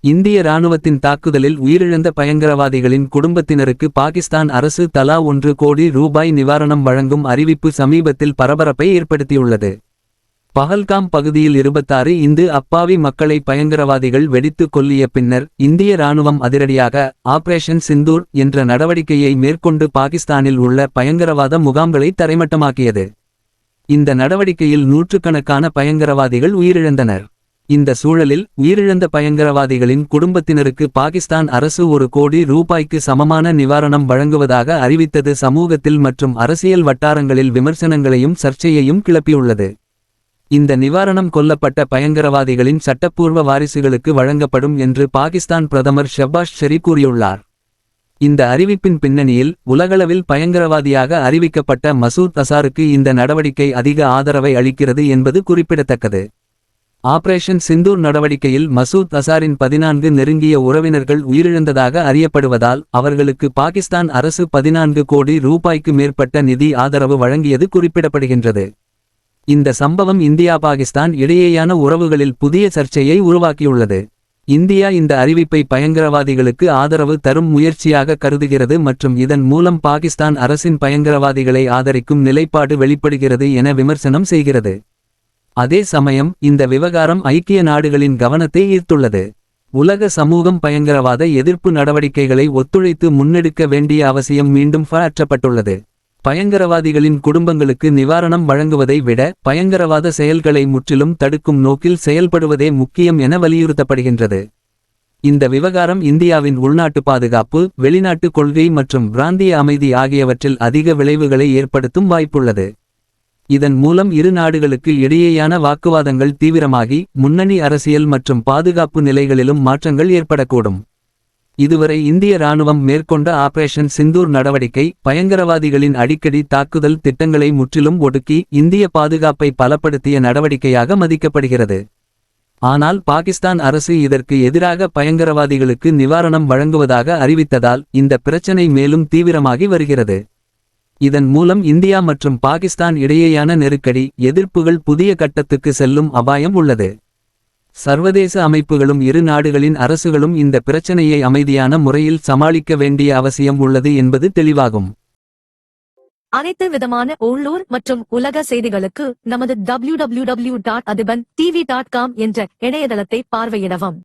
இந்திய இராணுவத்தின் தாக்குதலில் உயிரிழந்த பயங்கரவாதிகளின் குடும்பத்தினருக்கு பாகிஸ்தான் அரசு தலா 1 கோடி ரூபாய் நிவாரணம் வழங்கும் அறிவிப்பு சமீபத்தில் பரபரப்பை ஏற்படுத்தியுள்ளது. பஹல்காம் பகுதியில் 26 இந்து அப்பாவி மக்களை பயங்கரவாதிகள் வெடித்து கொல்லிய பின்னர் இந்திய இராணுவம் அதிரடியாக ஆபரேஷன் சிந்தூர் என்ற நடவடிக்கையை மேற்கொண்டு பாகிஸ்தானில் உள்ள பயங்கரவாத முகாம்களை தரைமட்டமாக்கியது. இந்த நடவடிக்கையில் நூற்றுக்கணக்கான பயங்கரவாதிகள் உயிரிழந்தனர். இந்த சூழலில் உயிரிழந்த பயங்கரவாதிகளின் குடும்பத்தினருக்கு பாகிஸ்தான் அரசு 1 கோடி ரூபாய்க்கு சமமான நிவாரணம் வழங்குவதாக அறிவித்தது சமூகத்தில் மற்றும் அரசியல் வட்டாரங்களில் விமர்சனங்களையும் சர்ச்சையையும் கிளப்பியுள்ளது. இந்த நிவாரணம் கொல்லப்பட்ட பயங்கரவாதிகளின் சட்டப்பூர்வ வாரிசுகளுக்கு வழங்கப்படும் என்று பாகிஸ்தான் பிரதமர் ஷெஹ்பாஸ் ஷெரீப் கூறியுள்ளார். இந்த அறிவிப்பின் பின்னணியில் உலகளவில் பயங்கரவாதியாக அறிவிக்கப்பட்ட மசூத் அசாருக்கு இந்த நடவடிக்கை அதிக ஆதரவை அளிக்கிறது என்பது குறிப்பிடத்தக்கது. ஆபரேஷன் சிந்தூர் நடவடிக்கையில் மசூத் அசாரின் 14 நெருங்கிய உறவினர்கள் உயிரிழந்ததாக அறியப்படுவதால் அவர்களுக்கு பாகிஸ்தான் அரசு 14 கோடி ரூபாய்க்கு மேற்பட்ட நிதி ஆதரவு வழங்கியது குறிப்பிடப்படுகின்றது. இந்த சம்பவம் இந்தியா பாகிஸ்தான் இடையேயான உறவுகளில் புதிய சர்ச்சையை உருவாக்கியுள்ளது. இந்தியா இந்த அறிவிப்பை பயங்கரவாதிகளுக்கு ஆதரவு தரும் முயற்சியாக கருதுகிறது மற்றும் இதன் மூலம் பாகிஸ்தான் அரசின் பயங்கரவாதிகளை ஆதரிக்கும் நிலைப்பாடு வெளிப்படுகிறது என விமர்சனம் செய்கிறது. அதே சமயம் இந்த விவகாரம் ஐக்கிய நாடுகளின் கவனத்தை ஈர்த்துள்ளது. உலக சமூகம் பயங்கரவாத எதிர்ப்பு நடவடிக்கைகளை ஒத்துழைத்து முன்னெடுக்க வேண்டிய அவசியம் மீண்டும் அற்றப்பட்டுள்ளது. பயங்கரவாதிகளின் குடும்பங்களுக்கு நிவாரணம் வழங்குவதை விட பயங்கரவாத செயல்களை முற்றிலும் தடுக்கும் நோக்கில் செயல்படுவதே முக்கியம் என வலியுறுத்தப்படுகின்றது. இந்த விவகாரம் இந்தியாவின் உள்நாட்டு பாதுகாப்பு, வெளிநாட்டு கொள்கை மற்றும் பிராந்திய அமைதி ஆகியவற்றில் அதிக விளைவுகளை ஏற்படுத்தும் வாய்ப்புள்ளது. இதன் மூலம் இரு நாடுகளுக்கு இடையேயான வாக்குவாதங்கள் தீவிரமாகி முன்னணி அரசியல் மற்றும் பாதுகாப்பு நிலைகளிலும் மாற்றங்கள் ஏற்படக்கூடும். இதுவரை இந்திய இராணுவம் மேற்கொண்ட ஆபரேஷன் சிந்தூர் நடவடிக்கை பயங்கரவாதிகளின் அடிக்கடி தாக்குதல் திட்டங்களை முற்றிலும் ஒடுக்கி இந்திய பாதுகாப்பை பலப்படுத்திய நடவடிக்கையாக மதிக்கப்படுகிறது. ஆனால் பாகிஸ்தான் அரசு இதற்கு எதிராக பயங்கரவாதிகளுக்கு நிவாரணம் வழங்குவதாக அறிவித்ததால் இந்த பிரச்சனை மேலும் தீவிரமாகி வருகிறது. இதன் மூலம் இந்தியா மற்றும் பாகிஸ்தான் இடையேயான நெருக்கடி, எதிர்ப்புகள் புதிய கட்டத்துக்கு செல்லும் அபாயம் உள்ளது. சர்வதேச அமைப்புகளும் இரு நாடுகளின் அரசுகளும் இந்த பிரச்சனையை அமைதியான முறையில் சமாளிக்க வேண்டிய அவசியம் உள்ளது என்பது தெளிவாகும். அனைத்து விதமான உள்ளூர் மற்றும் உலக செய்திகளுக்கு நமது www.adibantv.com என்ற இணையதளத்தை பார்வையிடவும்.